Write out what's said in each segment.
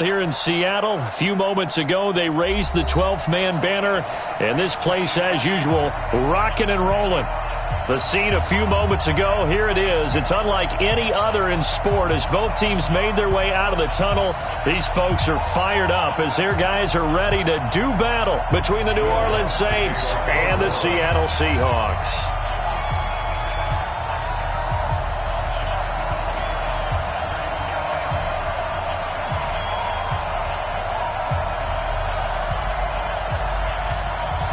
Here in Seattle, a few moments ago, they raised the 12th man banner, and this place, as usual, rocking and rolling. The scene a few moments ago, here it is. It's unlike any other in sport as both teams made their way out of the tunnel. These folks are fired up as their guys are ready to do battle between the New Orleans Saints and the Seattle Seahawks.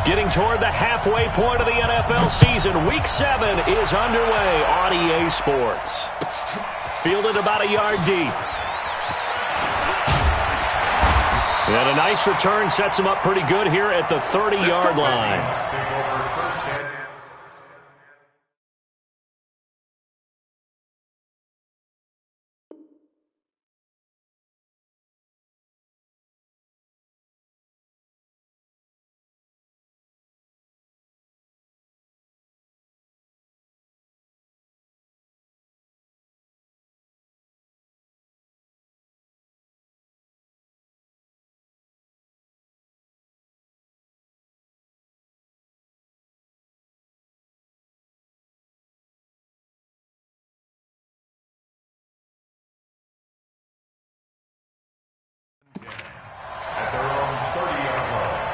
Getting toward the halfway point of the NFL season, Week 7 is underway on EA Sports. Fielded about a yard deep. And a nice return sets him up pretty good here at the 30-yard line. At their own 30-yard line.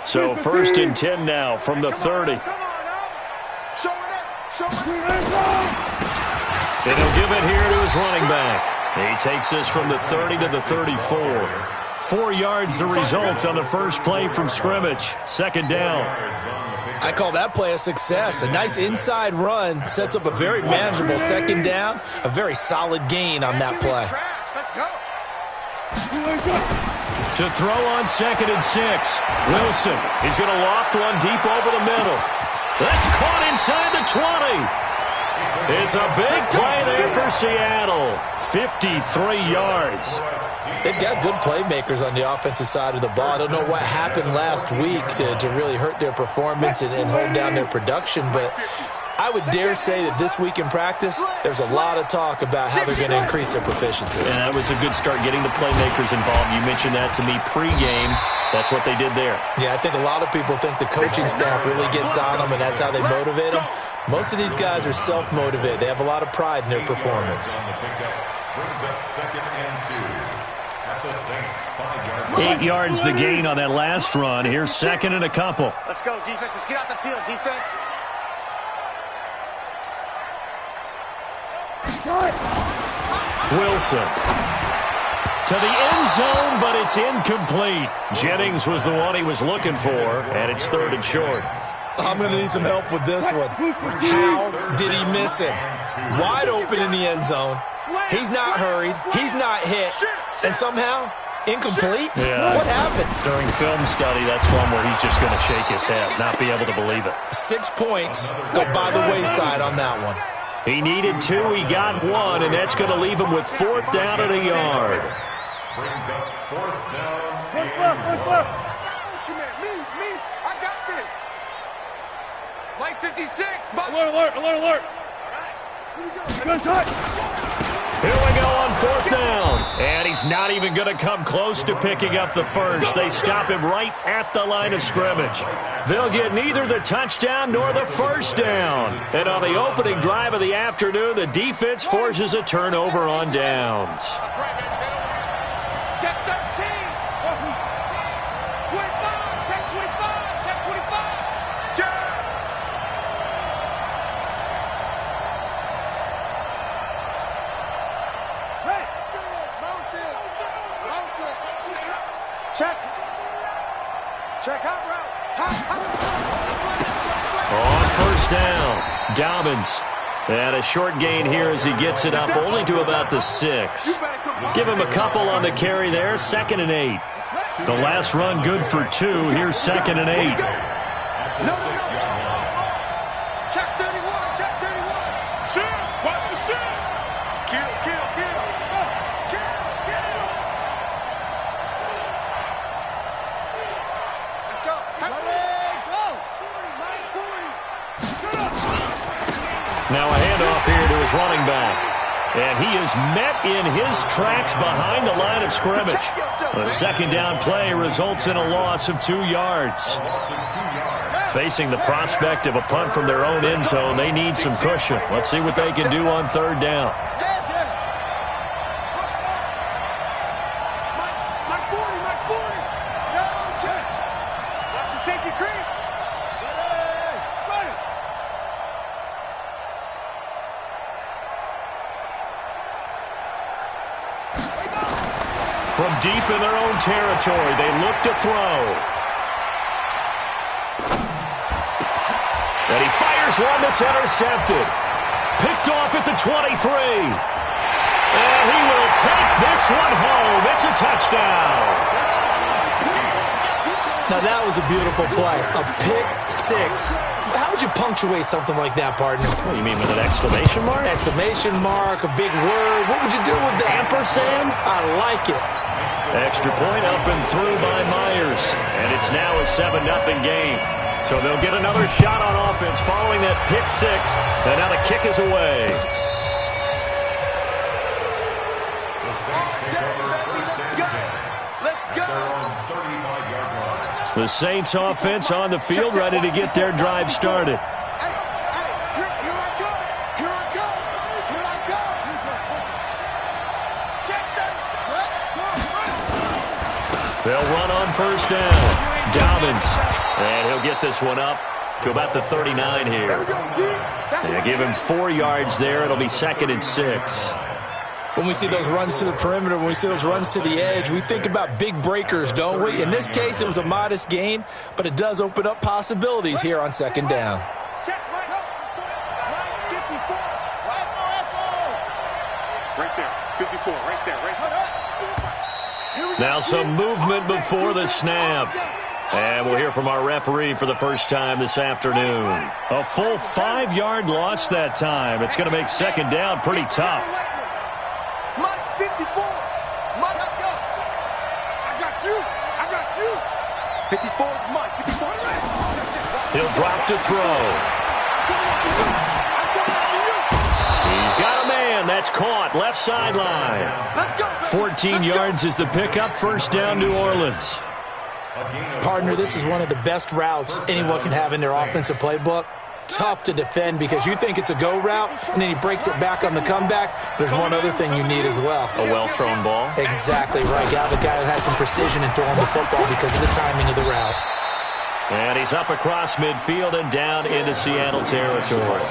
So 1st and 10 now from the 30. And he'll give it here to his running back. He takes this from the 30 to the 34. 4 yards the result on the first play from scrimmage. 2nd down. I call that play a success. A nice inside run sets up a very manageable 2nd down. A very solid gain on that play. Let's go. To throw on 2nd and 6. Wilson. He's going to loft one deep over the middle. That's caught inside the 20. It's a big play there for Seattle. 53 yards. They've got good playmakers on the offensive side of the ball. I don't know what happened last week to really hurt their performance and hold down their production, but I would dare say that this week in practice, there's a lot of talk about how they're going to increase their proficiency. And that was a good start, getting the playmakers involved. You mentioned that to me pregame. That's what they did there. Yeah, I think a lot of people think the coaching staff really gets on them, and that's how they motivate them. Most of these guys are self-motivated. They have a lot of pride in their performance. 8 yards the gain on that last run. Here's 2nd and a couple. Let's go, defense. Let's get out the field, defense. Wilson. To the end zone, but it's incomplete. Jennings was the one he was looking for, and it's 3rd and short. I'm going to need some help with this one. How did he miss him? Wide open in the end zone. He's not hurried. He's not hit. And somehow, incomplete? Yeah. What happened? During film study, that's one where he's just going to shake his head, not be able to believe it. 6 points go by the wayside on that one. He needed 2. He got 1, and that's going to leave him with 4th down and a yard. Brings up 4th down. Look. Me. I got this. Light 56. Alert. All right. Here we go on 4th down. And he's not even going to come close to picking up the first. They stop him right at the line of scrimmage. They'll get neither the touchdown nor the first down. And on the opening drive of the afternoon, the defense forces a turnover on downs. That's right, man. Check 13. 25. Check 25. Check 25. Check. Hey. Motion. Check out route. On 1st down, Dobbins. And a short gain here as he gets it up only to about the 6. Give him a couple on the carry there, 2nd and 8. The last run good for 2. Here's 2nd and 8. Check 31. Check 31. Shoot. Watch the shoot. Kill. Kill. Let's go. Now a handoff here to his running back. And he is met in his tracks behind the line of scrimmage. A second down play results in a loss of 2 yards. Facing the prospect of a punt from their own end zone, they need some cushion. Let's see what they can do on third down. From deep in their own territory, they look to throw. And he fires one that's intercepted. Picked off at the 23. And he will take this one home. It's a touchdown. Now that was a beautiful play. A pick six. How would you punctuate something like that, partner? What do you mean, with an exclamation mark? Exclamation mark, a big word. What would you do with that? Ampersand? I like it. Extra point up and through by Myers. And it's now a 7-0 game. So they'll get another shot on offense following that pick six. And now the kick is away. The Saints offense on the field, ready to get their drive started. They'll run on first down. Dobbins. And he'll get this one up to about the 39 here. And give him 4 yards there. It'll be 2nd and 6. When we see those runs to the perimeter, when we see those runs to the edge, we think about big breakers, don't we? In this case, it was a modest gain, but it does open up possibilities here on second down. Right there, 54, right there, right there. Now some movement before the snap. And we'll hear from our referee for the first time this afternoon. A full 5-yard loss that time. It's going to make second down pretty tough. 54. I got you. 54 is Mike. 54. He'll drop to throw. He's got a man. That's caught. Left sideline. 14 yards is the pickup. First down, New Orleans. Partner, this is one of the best routes anyone can have in their offensive playbook. Tough to defend because you think it's a go route, and then he breaks it back on the comeback. There's one other thing you need as well. A well-thrown ball? Exactly right. Got the guy who has some precision in throwing the football because of the timing of the route. And he's up across midfield and down into Seattle territory.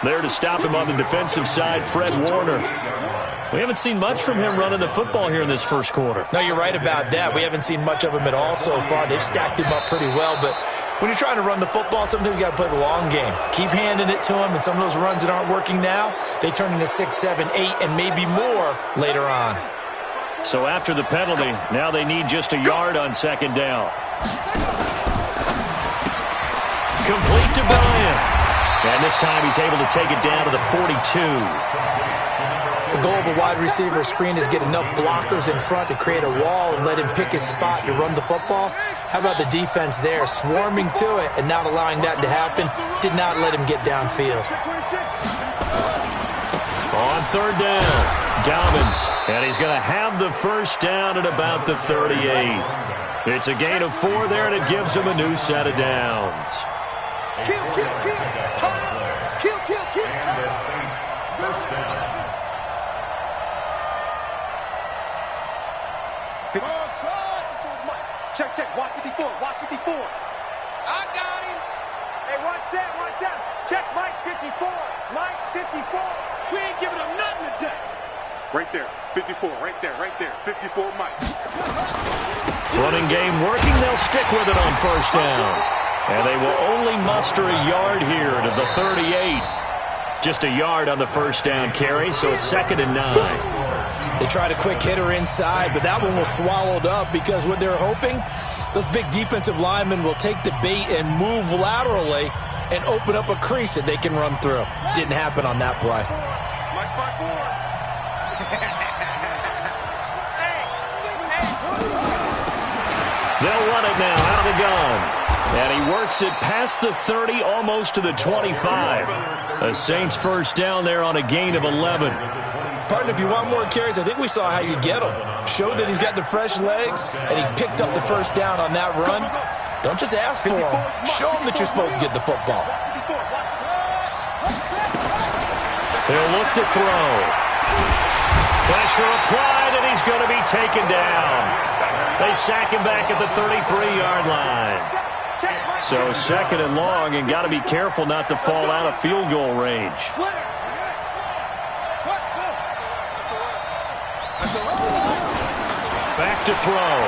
There to stop him on the defensive side, Fred Warner. We haven't seen much from him running the football here in this first quarter. No, you're right about that. We haven't seen much of him at all so far. They've stacked him up pretty well, but when you're trying to run the football, sometimes you got to play the long game. Keep handing it to him, and some of those runs that aren't working now, they turn into 6, 7, 8, and maybe more later on. So after the penalty, now they need just a yard on second down. Complete to Bryant. And this time he's able to take it down to the 42. The goal of a wide receiver screen is get enough blockers in front to create a wall and let him pick his spot to run the football. How about the defense there, swarming to it and not allowing that to happen? Did not let him get downfield. On third down, Dobbins, and he's going to have the first down at about the 38. It's a gain of 4 there, and it gives him a new set of downs. Kill. And the Saints first down. Check. Watch 54. I got him. Hey, watch that. Check Mike 54. Mike 54. We ain't giving him nothing today. Right there. 54. Right there. 54 Mike. Running game working. They'll stick with it on first down. And they will only muster a yard here to the 38. Just a yard on the first down carry, so it's 2nd and 9. They tried a quick hitter inside, but that one was swallowed up because what they're hoping, those big defensive linemen will take the bait and move laterally and open up a crease that they can run through. Didn't happen on that play. Mike 5-4. They'll run it now out of the gun. And he works it past the 30, almost to the 25. The Saints first down there on a gain of 11. Partner, if you want more carries, I think we saw how you get them. Showed that he's got the fresh legs, and he picked up the first down on that run. Don't just ask for him. Show him that you're supposed to get the football. He'll look to throw. Pressure applied, and he's going to be taken down. They sack him back at the 33-yard line. So second and long, and got to be careful not to fall out of field goal range. Back to throw.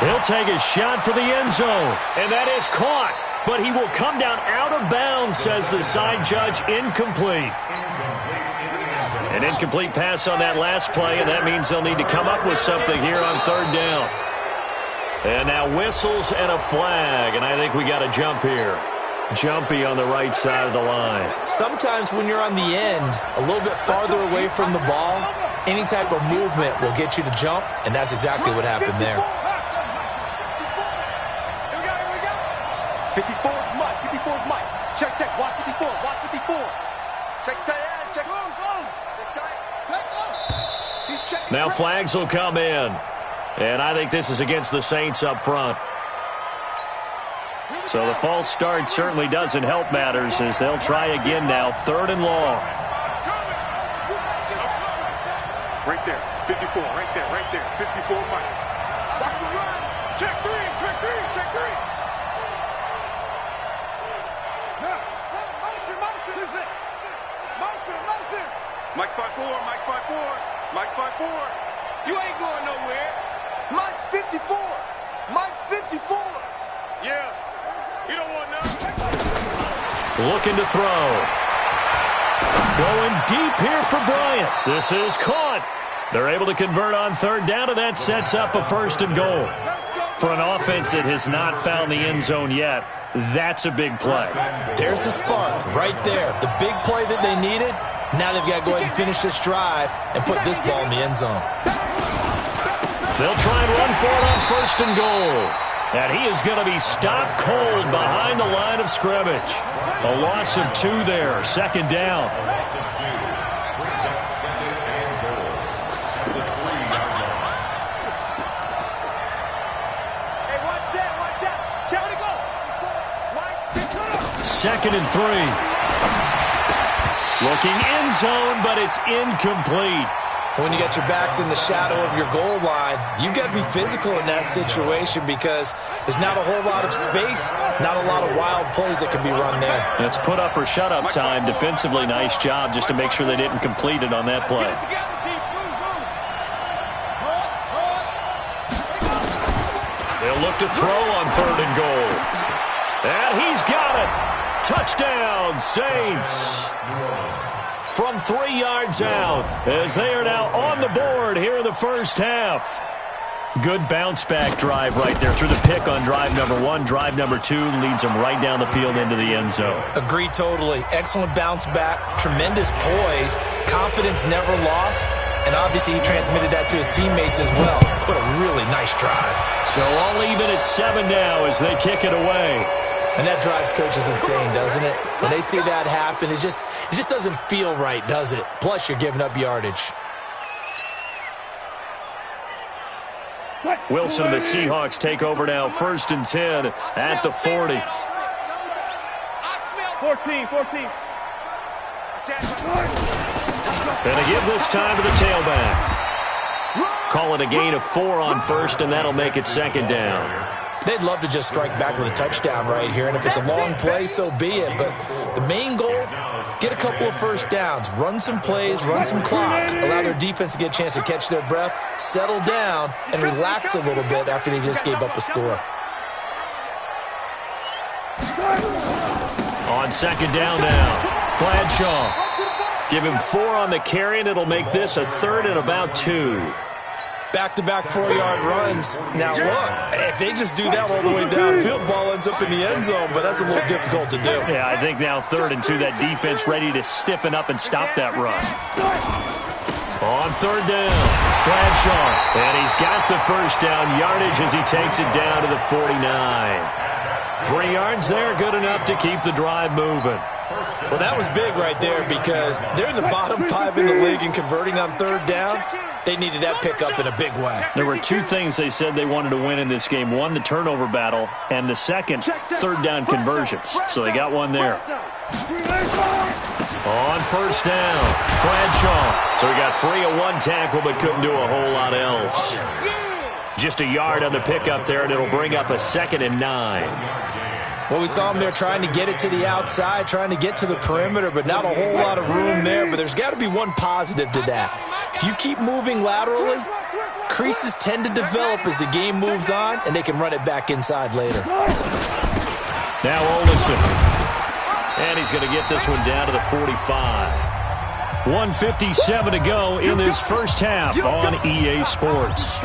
He'll take a shot for the end zone, and that is caught. But he will come down out of bounds, says the side judge. Incomplete. An incomplete pass on that last play, and that means they'll need to come up with something here on third down. And now whistles and a flag, and I think we got a jump here. Jumpy on the right side of the line. Sometimes when you're on the end, a little bit farther away from the ball, any type of movement will get you to jump, and that's exactly what happened there. 54 is Mike. 54 is Mike. Check, check. Watch 54. Watch 54. Check tight end. Check. Go, go. Check tight. Check, go. He's checking. Now flags will come in. And I think this is against the Saints up front. So the false start certainly doesn't help matters as they'll try again now. Third and long. Right there. 54. Right there. Right there. 54 Mike. Watch the run. Check three. Check three. Check three. Motion. Mike's 5'4", Mike's 5'4", Mike's 5'4". You ain't going nowhere. Mike's 54. Mike's 54. Yeah. You don't want none. Looking to throw. Going deep here for Bryant. This is caught. They're able to convert on third down, and that sets up a first and goal. For an offense that has not found the end zone yet, that's a big play. There's the spark right there. The big play that they needed. Now they've got to go ahead and finish this drive and put this ball in the end zone. They'll try and run for it on first and goal. And he is going to be stopped cold behind the line of scrimmage. A loss of 2 there. Second down. Second and 3. Looking end zone, but it's incomplete. When you got your backs in the shadow of your goal line, you've got to be physical in that situation because there's not a whole lot of space, not a lot of wild plays that can be run there. It's put up or shut up time. Defensively, nice job just to make sure they didn't complete it on that play. They'll look to throw on third and goal. And he's got it. Touchdown, Saints. From 3 yards out as they are now on the board here in the first half. Good bounce-back drive right there through the pick on drive number 1. Drive number 2 leads them right down the field into the end zone. Agree totally. Excellent bounce-back, tremendous poise, confidence never lost, and obviously he transmitted that to his teammates as well. What a really nice drive. So all even at 7 now as they kick it away. And that drives coaches insane, doesn't it? When they see that happen, it just doesn't feel right, does it? Plus, you're giving up yardage. Wilson and the Seahawks take over now. First and 10 at the 40. 14. And they give this time to the tailback. Call it a gain of 4 on first, and that'll make it second down. They'd love to just strike back with a touchdown right here, and if it's a long play, so be it. But the main goal, get a couple of first downs, run some plays, run some clock, allow their defense to get a chance to catch their breath, settle down, and relax a little bit after they just gave up a score. On second down now, Bradshaw. Give him 4 on the carry, and it'll make this a third and about 2. Back-to-back 4-yard runs. Now, look, if they just do that all the way downfield, ball ends up in the end zone, but that's a little difficult to do. Yeah, I think now third and 2, that defense ready to stiffen up and stop that run. On third down, Bradshaw. And he's got the first down yardage as he takes it down to the 49. 3 yards there, good enough to keep the drive moving. Well, that was big right there because they're in the bottom 5 in the league and converting on third down. They needed that pickup in a big way. There were 2 things they said they wanted to win in this game. One, the turnover battle, and the second, third down conversions. So they got one there. On first down, Bradshaw. So he got free of 1 tackle but couldn't do a whole lot else. Just a yard on the pickup there, and it'll bring up a 2nd and 9. Well, we saw him there trying to get it to the outside, trying to get to the perimeter, but not a whole lot of room there. But there's got to be one positive to that. If you keep moving laterally, creases tend to develop as the game moves on, and they can run it back inside later. Now Olison. And he's going to get this one down to the 45. 1:57 to go in this first half on EA Sports.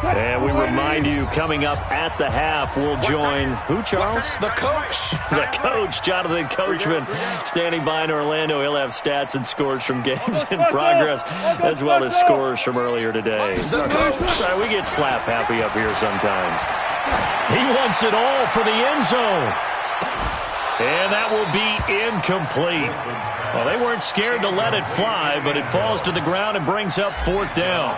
And we remind you, coming up at the half, we'll join who, Charles? The coach. The coach, Jonathan Coachman, standing by in Orlando. He'll have stats and scores from games in progress, as well as scores from earlier today. The coach. We get slap happy up here sometimes. He wants it all for the end zone. And that will be incomplete. Well, they weren't scared to let it fly, but it falls to the ground and brings up 4th down.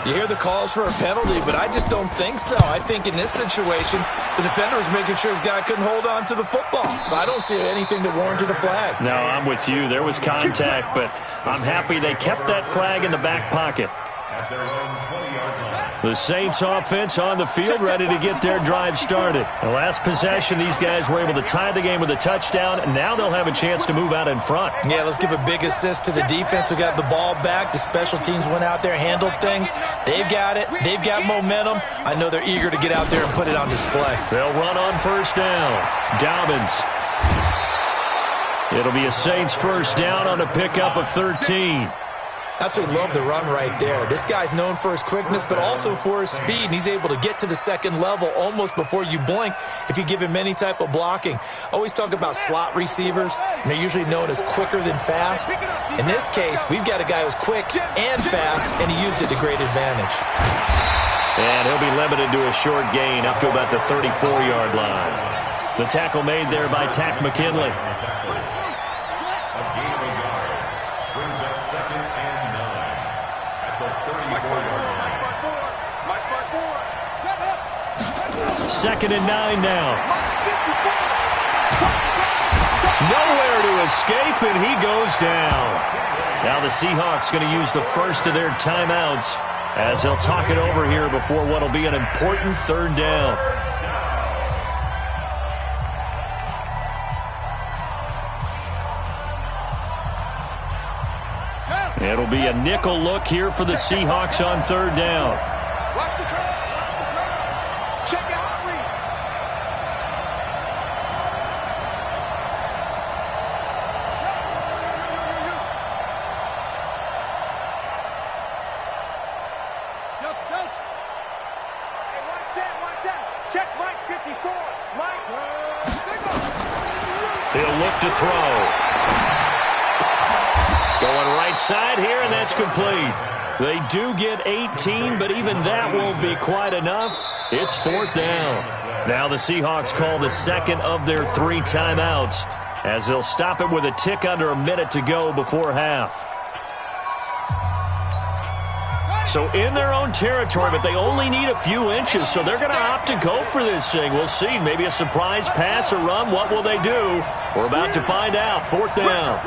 You hear the calls for a penalty, but I just don't think so. I think in this situation, the defender was making sure his guy couldn't hold on to the football. So I don't see anything that warranted a flag. No, I'm with you. There was contact, but I'm happy they kept that flag in the back pocket. The Saints offense on the field, ready to get their drive started. The last possession, these guys were able to tie the game with a touchdown, and now they'll have a chance to move out in front. Yeah, let's give a big assist to the defense who got the ball back. The special teams went out there, handled things. They've got it. They've got momentum. I know they're eager to get out there and put it on display. They'll run on first down. Dobbins. It'll be a Saints first down on a pickup of 13. Absolutely love the run right there. This guy's known for his quickness, but also for his speed, and he's able to get to the second level almost before you blink if you give him any type of blocking. Always talk about slot receivers, and they're usually known as quicker than fast. In this case, we've got a guy who's quick and fast, and he used it to great advantage. And he'll be limited to a short gain up to about the 34-yard line. The tackle made there by Tack McKinley. Second and 9 now. Nowhere to escape, and he goes down. Now the Seahawks going to use the first of their timeouts as they'll talk it over here before what will be an important 3rd down. It'll be a nickel look here for the Seahawks on 3rd down. Watch the curve. Check the hot read. Hey, watch that. Check Mike 54. Mike. He'll look to throw. Going right side here, and that's complete. They do get 18, but even that won't be quite enough. It's 4th down. Now the Seahawks call the second of their 3 timeouts as they'll stop it with a tick under a minute to go before half. So in their own territory, but they only need a few inches, so they're going to opt to go for this thing. We'll see. Maybe a surprise pass or run. What will they do? We're about to find out. 4th down.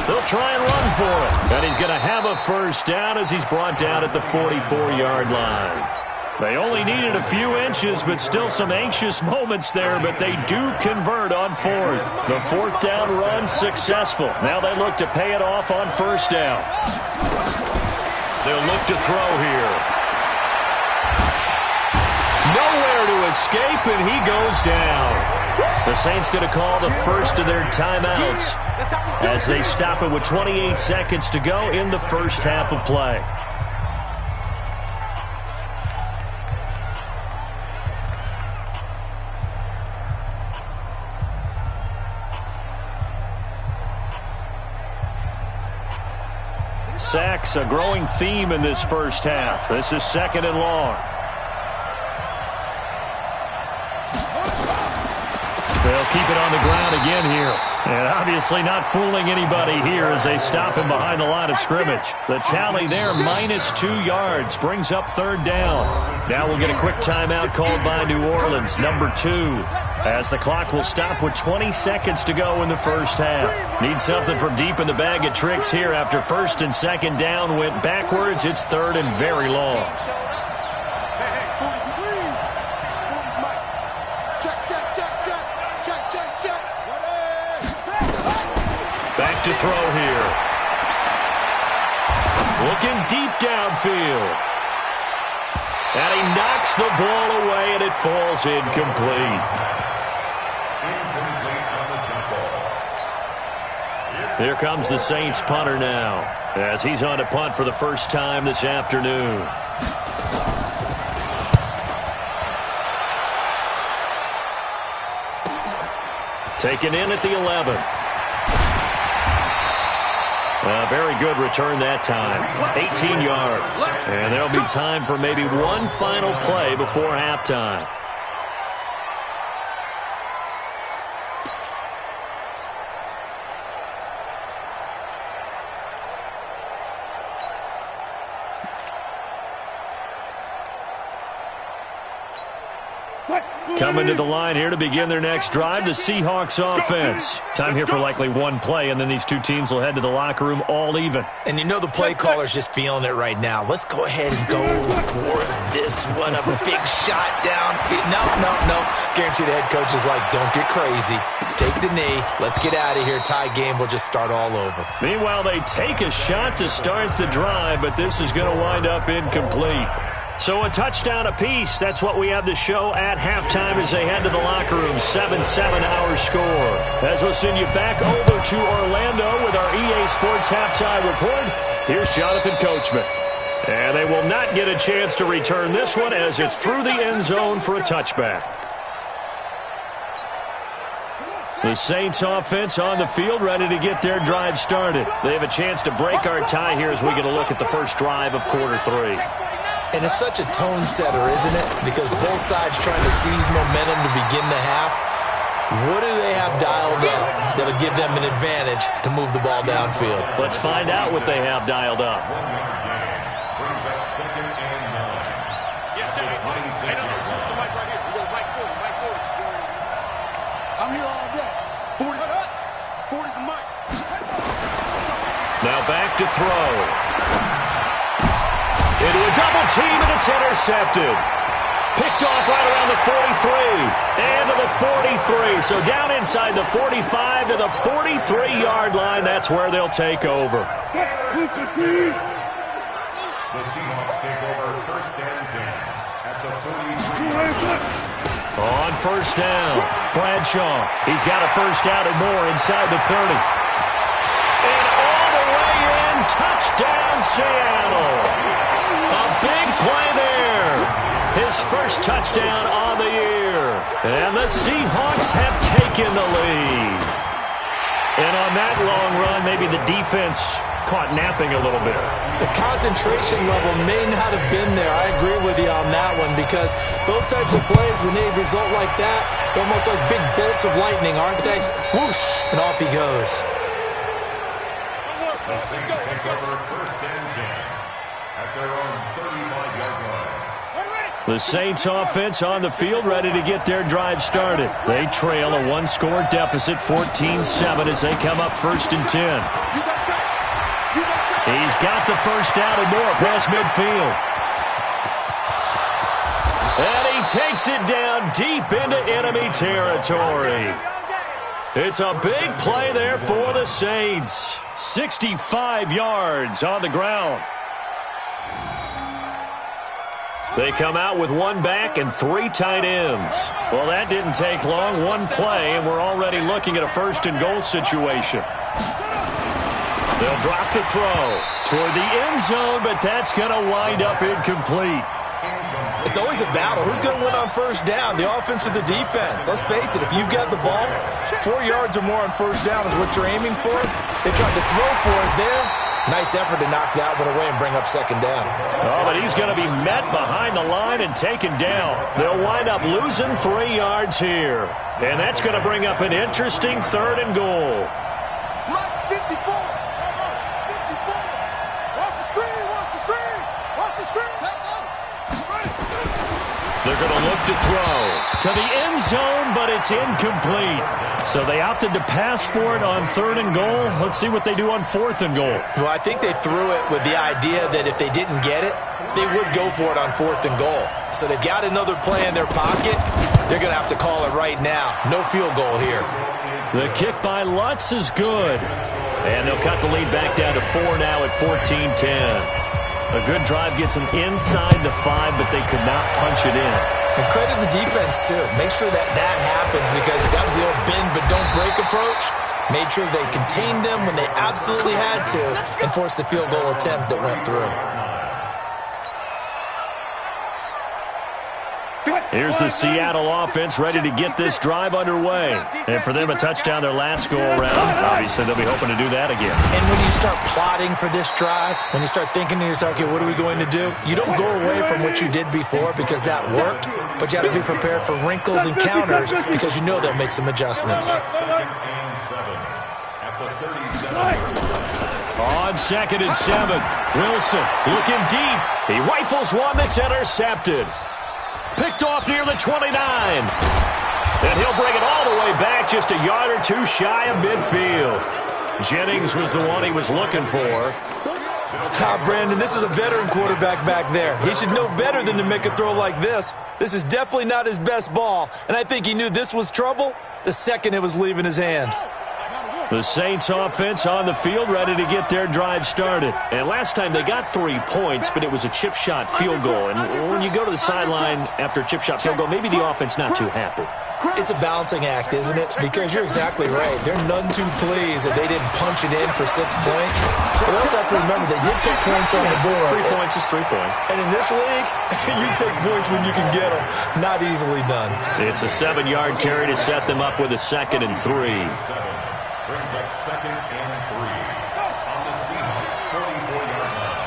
They'll try and run for it. And he's going to have a first down as he's brought down at the 44-yard line. They only needed a few inches, but still some anxious moments there, but they do convert on 4th. The 4th down run successful. Now they look to pay it off on 1st down. They'll look to throw here. Nowhere to escape, and he goes down. The Saints going to call the first of their timeouts as they stop it with 28 seconds to go in the first half of play. sacks, a growing theme in this first half. This is 2nd and long. They'll keep it on the ground again here. And obviously not fooling anybody here as they stop him behind the line of scrimmage. The tally there, -2 yards, brings up 3rd down. Now we'll get a quick timeout called by New Orleans, number 2. As the clock will stop with 20 seconds to go in the first half. Need something from deep in the bag of tricks here after 1st and 2nd down went backwards. It's 3rd and very long. Back to throw here. Looking deep downfield. And he knocks the ball away, and it falls incomplete. Here comes the Saints punter now, as he's on to punt for the first time this afternoon. Taken in at the 11. A very good return that time. 18 yards. And there'll be time for maybe one final play before halftime. Coming to the line here to begin their next drive, the Seahawks offense. Time here for likely one play, and then these two teams will head to the locker room all even. And you know the play caller's just feeling it right now. Let's go ahead and go for this one. A big shot down. No. Guarantee the head coach is like, don't get crazy. Take the knee. Let's get out of here. Tie game. We'll just start all over. Meanwhile, they take a shot to start the drive, but this is going to wind up incomplete. So a touchdown apiece. That's what we have to show at halftime as they head to the locker room. 7-7 our score. As we'll send you back over to Orlando with our EA Sports halftime report. Here's Jonathan Coachman. And they will not get a chance to return this one as it's through the end zone for a touchback. The Saints offense on the field ready to get their drive started. They have a chance to break our tie here as we get a look at the first drive of quarter 3. And it's such a tone setter, isn't it? Because both sides trying to seize momentum to begin the half. What do they have dialed up that'll give them an advantage to move the ball downfield? Let's find out what they have dialed up. I'm here all day. 40's the mic. Now back to throw. Into a double team, and it's intercepted. Picked off right around the 43. And to the 43. So down inside the 45 to the 43-yard line. That's where they'll take over. The Seahawks take over 1st and 10 at the 43. On 1st down, Bradshaw. He's got a first down and more inside the 30. And all the way in, touchdown Seattle. A big play there. His first touchdown on the year. And the Seahawks have taken the lead. And on that long run, maybe the defense caught napping a little bit. The concentration level may not have been there. I agree with you on that one because those types of plays, when they result like that, they're almost like big bolts of lightning, aren't they? Whoosh, and off he goes. The Saints take over 1st and 10 at their own 35-yard line. The Saints offense on the field ready to get their drive started. They trail a one-score deficit, 14-7 as they come up 1st and 10. He's got the first down and more across midfield. And he takes it down deep into enemy territory. It's a big play there for the Saints. 65 yards on the ground. They come out with one back and 3 tight ends. Well, that didn't take long. One play, and we're already looking at a 1st and goal situation. They'll drop the throw toward the end zone, but that's going to wind up incomplete. It's always a battle. Who's going to win on 1st down, the offense or the defense? Let's face it, if you've got the ball, 4 yards or more on 1st down is what you're aiming for. They tried to throw for it there. Nice effort to knock that one away and bring up second down. Oh, but he's going to be met behind the line and taken down. They'll wind up losing 3 yards here. And that's going to bring up an interesting 3rd and goal. Mike 54. 54. Watch the screen. Watch the screen. Watch the screen. They're going to look to throw to the end zone, but it's incomplete. So they opted to pass for it on 3rd and goal. Let's see what they do on 4th and goal. Well, I think they threw it with the idea that if they didn't get it, they would go for it on 4th and goal. So they've got another play in their pocket. They're going to have to call it right now. No field goal here. The kick by Lutz is good. And they'll cut the lead back down to 4 now at 14-10. A good drive gets them inside the 5, but they could not punch it in. And credit the defense, too. Make sure that happens, because that was the old bend but don't break approach. Made sure they contained them when they absolutely had to and forced the field goal attempt that went through. Here's the Seattle offense ready to get this drive underway. And for them, a touchdown their last go-around. Obviously, they'll be hoping to do that again. And when you start plotting for this drive, when you start thinking to yourself, okay, what are we going to do? You don't go away from what you did before because that worked, but you have to be prepared for wrinkles and counters because you know they'll make some adjustments. 2nd and 7 at the 37. On 2nd and 7, Wilson looking deep. He rifles one that's intercepted. Picked off near the 29. And he'll bring it all the way back, just a yard or 2 shy of midfield. Jennings was the one he was looking for. Brandon, this is a veteran quarterback back there. He should know better than to make a throw like this. This is definitely not his best ball. And I think he knew this was trouble the second it was leaving his hand. The Saints offense on the field ready to get their drive started. And last time they got 3 points, but it was a chip shot field goal. And when you go to the sideline after a chip shot field goal, maybe the offense not too happy. It's a balancing act, isn't it? Because you're exactly right. They're none too pleased that they didn't punch it in for 6 points. But also have to remember, they did put points on the board. 3 points is 3 points. And in this league, you take points when you can get them. Not easily done. It's a 7-yard carry to set them up with a 2nd and 3. Brings up 2nd and 3 on the Seahawks 44-yard line.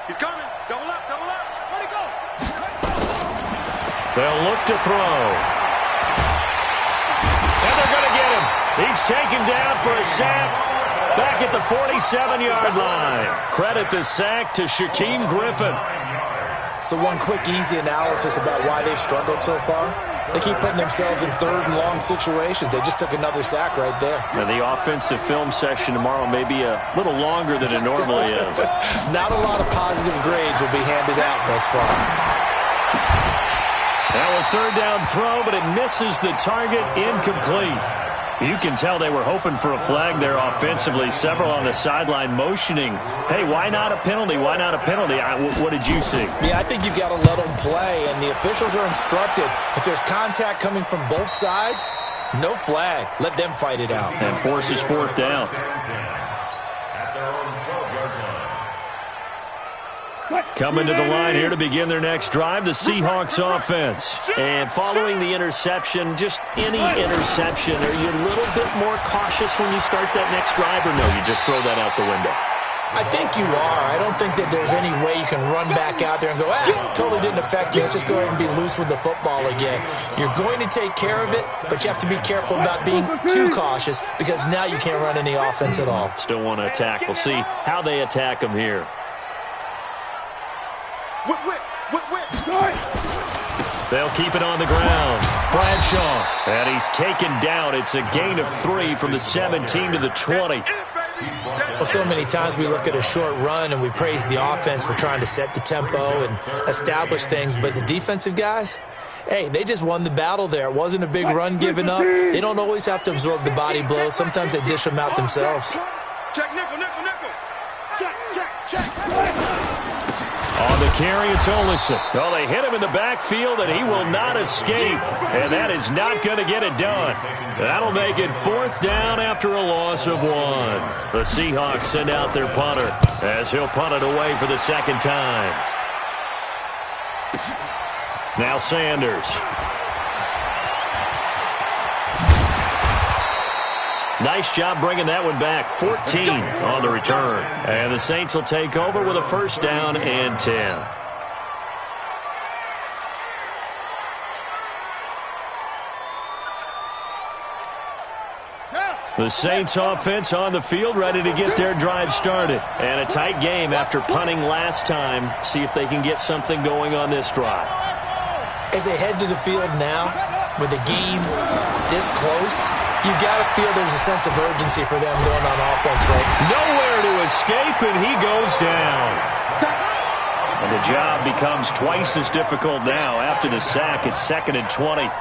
He's coming. Double up, double up. Let it go. They'll look to throw. And they're going to get him. He's taken down for a sack back at the 47-yard line. Credit the sack to Shaquem Griffin. So one quick, easy analysis about why they've struggled so far. They keep putting themselves in 3rd and long situations. They just took another sack right there. And the offensive film session tomorrow may be a little longer than it normally is. Not a lot of positive grades will be handed out thus far. Now a 3rd down throw, but it misses the target, incomplete. You can tell they were hoping for a flag there offensively. Several on the sideline motioning, hey, why not a penalty? Why not a penalty? What did you see? Yeah, I think you've got to let them play, and the officials are instructed. If there's contact coming from both sides, no flag. Let them fight it out. And forces 4th down. At their own 12-yard line. Coming to the line here to begin their next drive, the Seahawks offense. And following the interception, just any interception, are you a little bit more cautious when you start that next drive, or no, you just throw that out the window? I think you are. I don't think that there's any way you can run back out there and go, totally didn't affect me. Let's just go ahead and be loose with the football again. You're going to take care of it, but you have to be careful about being too cautious because now you can't run any offense at all. Still want to attack. We'll see how they attack them here. They'll keep it on the ground. Bradshaw. And he's taken down. It's a gain of 3 from the 17 to the 20. Well, so many times we look at a short run and we praise the offense for trying to set the tempo and establish things, but the defensive guys, hey, they just won the battle there. It wasn't a big run given up. They don't always have to absorb the body blows. Sometimes they dish them out themselves. Check, nickel, nickel, nickel. Check. On the carry, it's Olsen. Well, they hit him in the backfield, and he will not escape. And that is not going to get it done. That'll make it 4th down after a loss of 1. The Seahawks send out their punter as he'll punt it away for the 2nd time. Now Sanders. Nice job bringing that one back. 14 on the return. And the Saints will take over with a first down and 10. The Saints offense on the field, ready to get their drive started. And a tight game after punting last time. See if they can get something going on this drive. As they head to the field now, with the game this close, you've got to feel there's a sense of urgency for them going on offense, right? Nowhere to escape, and he goes down. And the job becomes twice as difficult now. After the sack, it's 2nd and 20.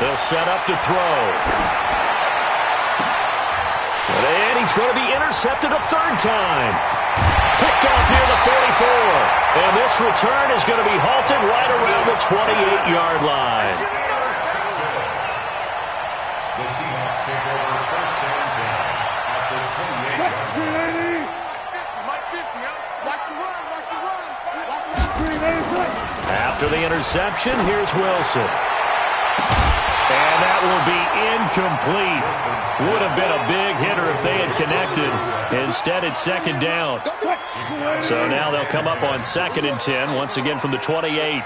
They'll set up to throw. And he's going to be intercepted a third time. Picked off near the 44. And this return is going to be halted right around the 28-yard line. The Seahawks take over first and 10 at the 28-yard line. After the interception, here's Wilson. And that will be incomplete. Would have been a big hitter if they had connected. Instead, it's 2nd down. So now they'll come up on 2nd and 10, once again from the 28.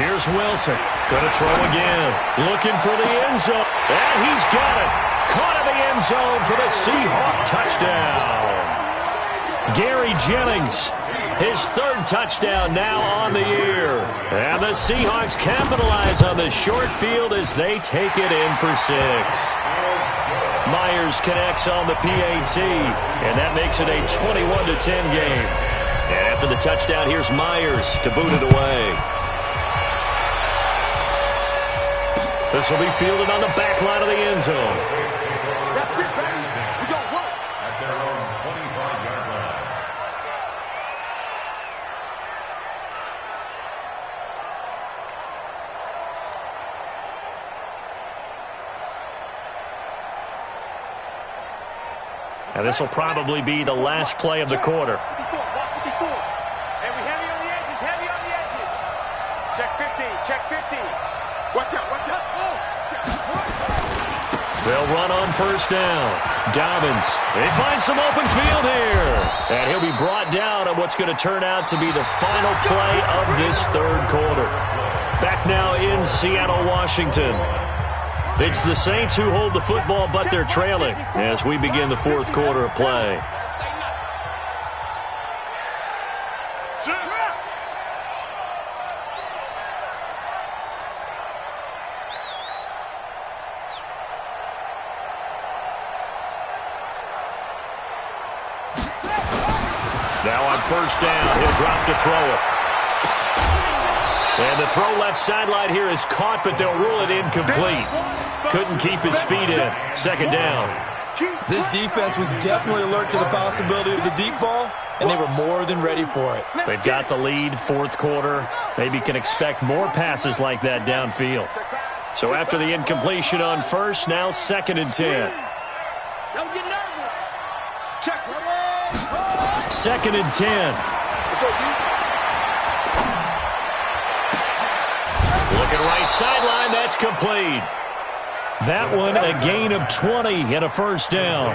Here's Wilson. Going to throw again. Looking for the end zone. And he's got it. Caught in the end zone for the Seahawk touchdown. Gary Jennings. His 3rd touchdown now on the year. And the Seahawks capitalize on the short field as they take it in for 6. Myers connects on the PAT, and that makes it a 21-10 game. And after the touchdown, here's Myers to boot it away. This will be fielded on the back line of the end zone. And this will probably be the last play of the quarter. And we heavy on the edges, heavy on the edges. Check 15, check 15. Watch out, watch out. They'll run on first down. Dobbins, they find some open field here. And he'll be brought down on what's going to turn out to be the final play of this 3rd quarter. Back now in Seattle, Washington. It's the Saints who hold the football, but they're trailing as we begin the 4th quarter of play. Now on first down, he'll drop to throw it. And the throw left sideline here is caught, but they'll rule it incomplete. Couldn't keep his feet in. 2nd down. This defense was definitely alert to the possibility of the deep ball, and they were more than ready for it. They've got the lead, 4th quarter. Maybe can expect more passes like that downfield. So after the incompletion on first, now 2nd and 10. Don't get nervous. Check. 2nd and 10. Let's go, D. Looking right sideline, that's complete. That one, a gain of 20 and a first down.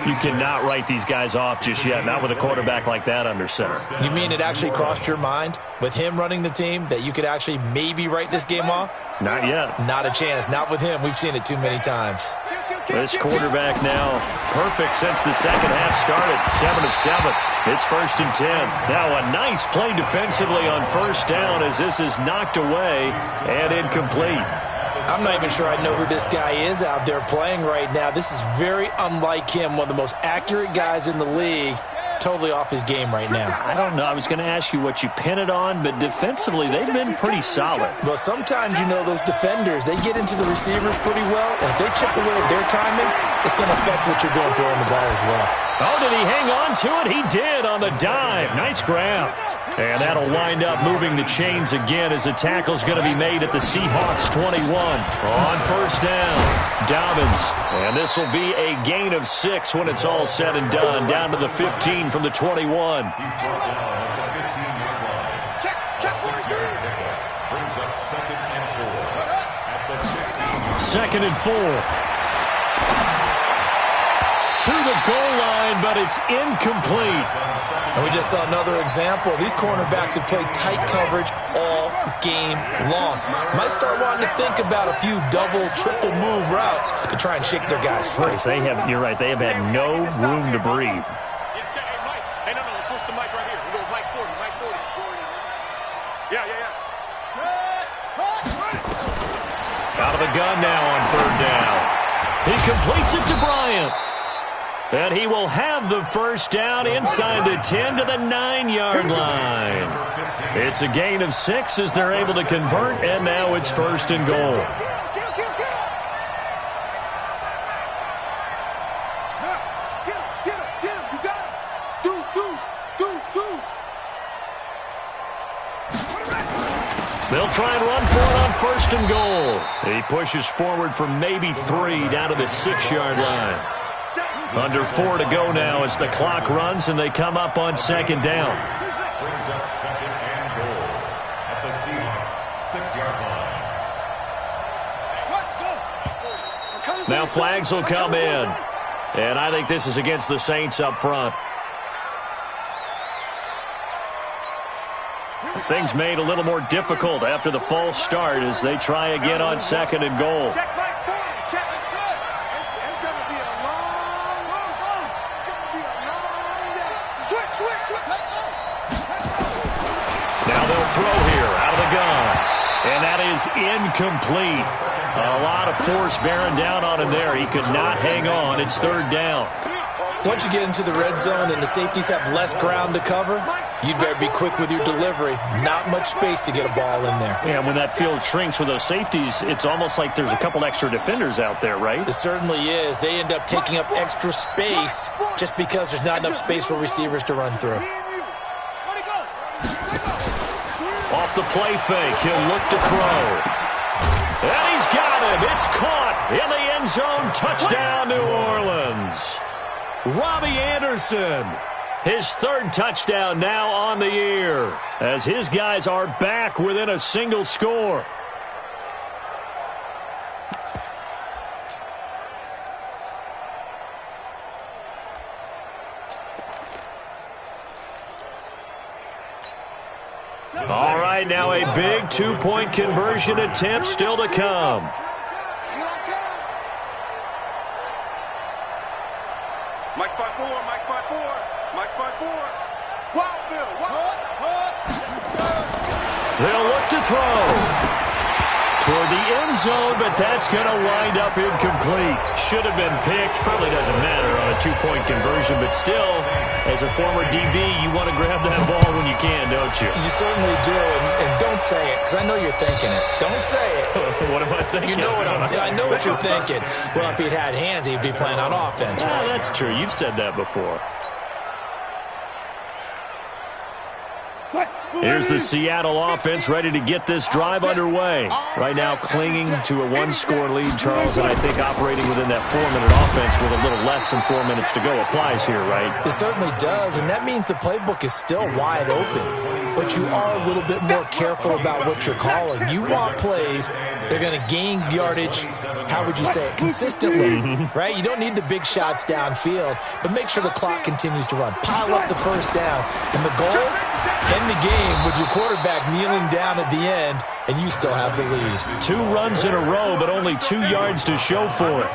You cannot write these guys off just yet, not with a quarterback like that under center. You mean it actually crossed your mind, with him running the team, that you could actually maybe write this game off? Not yet. Not a chance. Not with him. We've seen it too many times. This quarterback now perfect since the second half started. 7 of 7. It's 1st and 10. Now a nice play defensively on first down as this is knocked away and incomplete. I'm not even sure I know who this guy is out there playing right now. This is very unlike him, one of the most accurate guys in the league. Totally off his game right now. I don't know. I was going to ask you what you pin it on, but defensively, they've been pretty solid. Well, sometimes, you know, those defenders, they get into the receivers pretty well, and if they chip away at their timing, it's going to affect what you're doing throwing the ball as well. Oh, did he hang on to it? He did on the dive. Nice grab. And that'll wind up moving the chains again as the tackle's going to be made at the Seahawks 21 on first down. Dobbins, and this will be a gain of 6 when it's all said and done, down to the 15 from the 21. He's brought down at the 15-yard line. A 6-yard pickup brings up 2nd and 4 at the 15. 2nd and 4. To the goal line, but it's incomplete. And we just saw another example. These cornerbacks have played tight coverage all game long. Might start wanting to think about a few double, triple move routes to try and shake their guys free. You're right, they have had no room to breathe. Hey, no, switch the mic right here. We go mic 40, mic 40. Yeah. Out of the gun now on 3rd down. He completes it to Bryant. And he will have the first down inside the 10 to the 9-yard line. It's a gain of 6 as they're able to convert, and now it's 1st and goal. Get him. You got him. Deuce. They'll try and run for it on 1st and goal. He pushes forward for maybe 3 down to the 6-yard line. Under 4 to go now as the clock runs and they come up on 2nd down. Brings up 2nd and goal at the Seahawks 6-yard line. Now flags will come in. And I think this is against the Saints up front. Things made a little more difficult after the false start as they try again on 2nd and goal. Now they'll throw here out of the gun. And that is incomplete. A lot of force bearing down on him there. He could not hang on. It's 3rd down. Once you get into the red zone and the safeties have less ground to cover, you'd better be quick with your delivery. Not much space to get a ball in there. And when that field shrinks with those safeties, it's almost like there's a couple extra defenders out there, right? It certainly is. They end up taking up extra space just because there's not enough space for receivers to run through. Off the play fake, he'll look to throw. And he's got him. It's caught in the end zone. Touchdown, New Orleans. Robbie Anderson, his 3rd touchdown now on the year as his guys are back within a single score. All right, now a big 2-point conversion attempt still to come. Mike 5-4. Wild Bill. They'll look to throw toward the end zone, but that's going to wind up incomplete. Should have been picked. Probably doesn't matter on a 2-point conversion, but still, as a former DB, you want to grab that ball when you can, don't you? You certainly do, and don't say it, because I know you're thinking it. Don't say it. What am I thinking? You know I know what you're thinking. Well, if he'd had hands, he'd be playing on offense. Right? That's true. You've said that before. Here's the Seattle offense ready to get this drive underway. Right now clinging to a 1-score lead, Charles, and I think operating within that 4-minute offense with a little less than 4 minutes to go applies here, right? It certainly does, and that means the playbook is still wide open. But you are a little bit more careful about what you're calling. You want plays they're going to gain yardage, how would you say it, consistently, right? You don't need the big shots downfield, but make sure the clock continues to run. Pile up the first downs. And the goal, end the game with your quarterback kneeling down at the end, and you still have the lead. 2 runs in a row, but only 2 yards to show for it.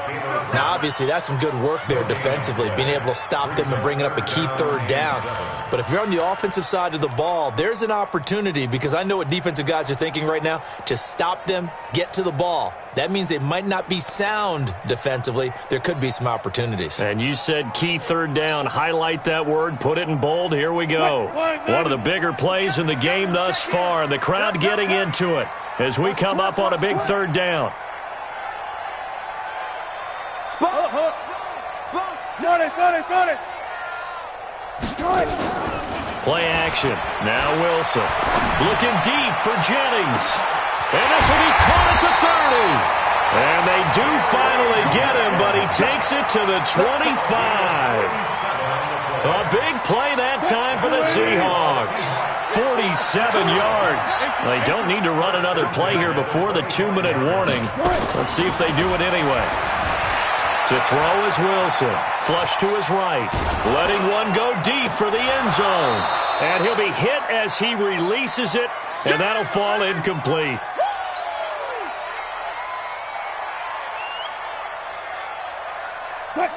Now, obviously, that's some good work there defensively, being able to stop them and bringing up a key 3rd down. But if you're on the offensive side of the ball, there's an opportunity, because I know what defensive guys are thinking right now, to stop them, get to the ball. That means they might not be sound defensively. There could be some opportunities. And you said key 3rd down. Highlight that word. Put it in bold. Here we go. One of the bigger plays in the game thus far. The crowd getting into it as we come up on a big 3rd down. Got it. Play action. Now Wilson. Looking deep for Jennings. And this will be caught at the 30. And they do finally get him, but he takes it to the 25. A big play that time for the Seahawks. 47 yards. They don't need to run another play here before the 2-minute warning. Let's see if they do it anyway. To throw is Wilson. Flush to his right. Letting one go deep for the end zone. And he'll be hit as he releases it, and that'll fall incomplete.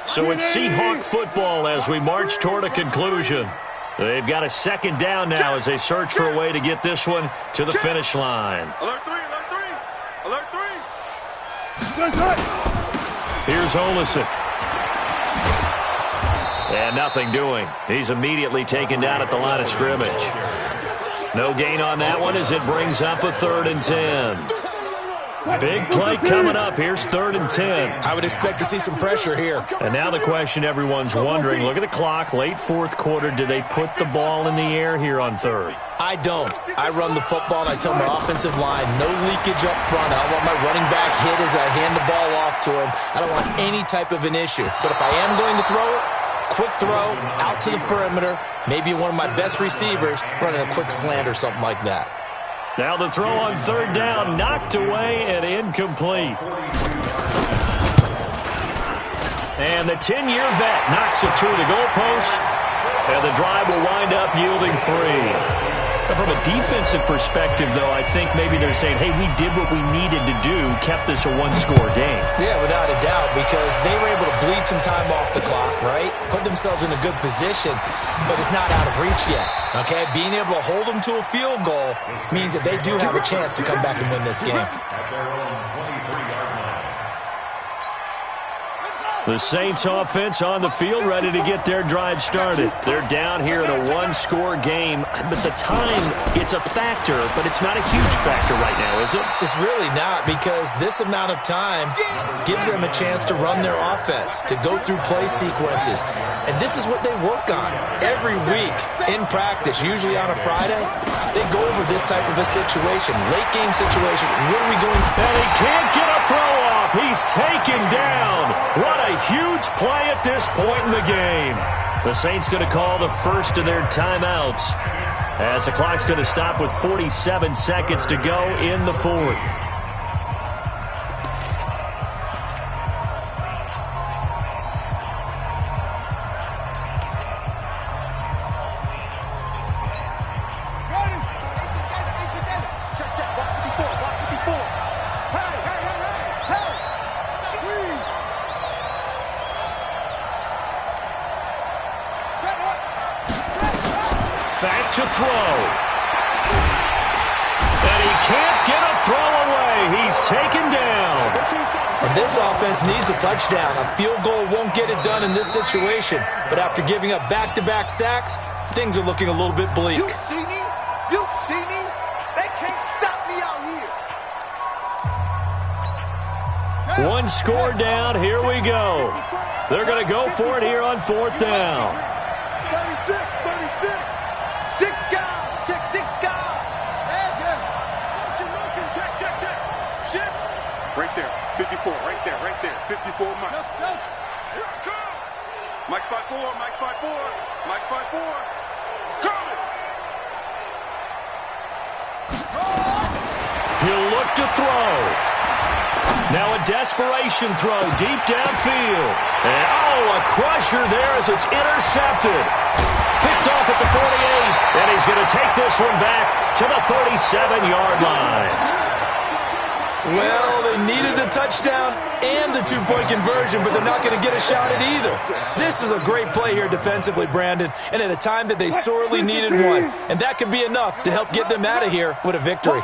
So it's Seahawk football as we march toward a conclusion. They've got a second down now as they search for a way to get this one to the finish line. Alert 3, alert 3, alert 3. Here's Olison. And nothing doing. He's immediately taken down at the line of scrimmage. No gain on that one as it brings up a 3rd and 10. Big play coming up. Here's 3rd and 10. I would expect to see some pressure here. And now the question everyone's wondering, look at the clock, late 4th quarter. Do they put the ball in the air here on 3rd? I don't. I run the football, and I tell my offensive line, no leakage up front. I don't want my running back hit as I hand the ball off to him. I don't want any type of an issue. But if I am going to throw it, quick throw, out to the perimeter, maybe one of my best receivers running a quick slant or something like that. Now the throw on 3rd down, knocked away and incomplete. And the 10-year vet knocks it through the goalpost, and the drive will wind up yielding 3. From a defensive perspective, though, I think maybe they're saying, hey, we did what we needed to do, kept this a 1-score game. Yeah, without a doubt, because they were able to bleed some time off the clock, right? Put themselves in a good position, but it's not out of reach yet, okay? Being able to hold them to a field goal means that they do have a chance to come back and win this game. The Saints offense on the field, ready to get their drive started. They're down here in a 1-score game, but the time, it's a factor, but it's not a huge factor right now, is it? It's really not, because this amount of time gives them a chance to run their offense, to go through play sequences. And this is what they work on every week in practice, usually on a Friday. They go over this type of a situation, late game situation. What are we going to do? And he can't get a throw off. He's taken down. What a huge play at this point in the game. The Saints going to call the first of their timeouts as the clock's going to stop with 47 seconds to go in the 4th. Back to throw. And he can't get a throw away. He's taken down. And this offense needs a touchdown. A field goal won't get it done in this situation. But after giving up back-to-back sacks, things are looking a little bit bleak. You see me? You see me? They can't stop me out here. 1 score down. Here we go. They're going to go for it here on 4th down. 36. Right there, 54, right there, 54, Mike. Here I come. Mike's 5'4", Mike's 5'4", Mike's 5'4". Coming. He'll look to throw. Now a desperation throw deep downfield. And a crusher there as it's intercepted. Picked off at the 48, and he's going to take this one back to the 37-yard line. Well, they needed the touchdown and the 2-point conversion, but they're not going to get a shot at either. This is a great play here defensively, Brandon, and at a time that they sorely needed one. And that could be enough to help get them out of here with a victory.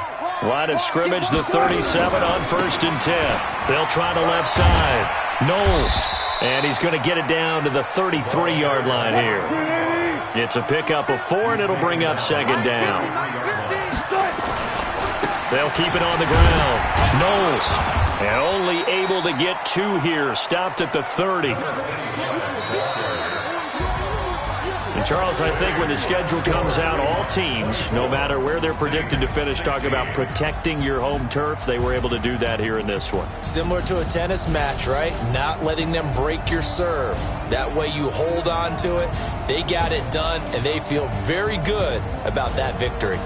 Line of scrimmage, the 37 on 1st and 10. They'll try the left side. Knowles, and he's going to get it down to the 33-yard line here. It's a pickup of 4, and it'll bring up 2nd down. They'll keep it on the ground. Knowles, and only able to get 2 here. Stopped at the 30. And, Charles, I think when the schedule comes out, all teams, no matter where they're predicted to finish, talk about protecting your home turf. They were able to do that here in this one. Similar to a tennis match, right? Not letting them break your serve. That way you hold on to it. They got it done, and they feel very good about that victory.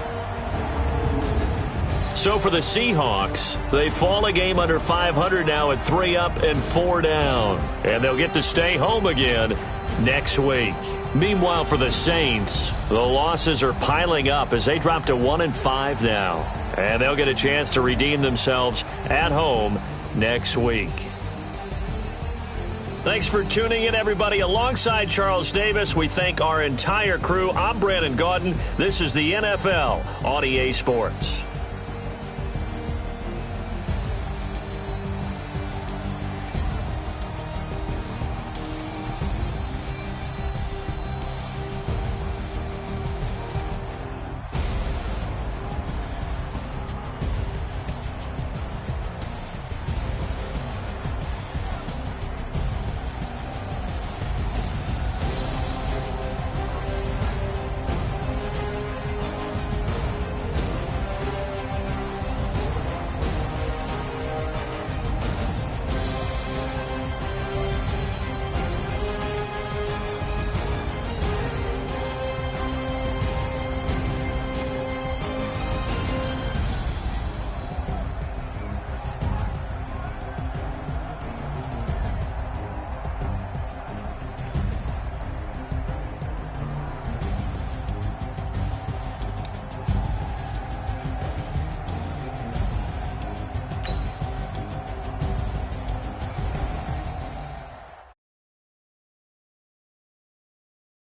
So for the Seahawks, they fall a game under 500 now at 3 up and 4 down. And they'll get to stay home again next week. Meanwhile, for the Saints, the losses are piling up as they drop to 1-5 now. And they'll get a chance to redeem themselves at home next week. Thanks for tuning in, everybody. Alongside Charles Davis, we thank our entire crew. I'm Brandon Gaudin. This is the NFL on EA Sports.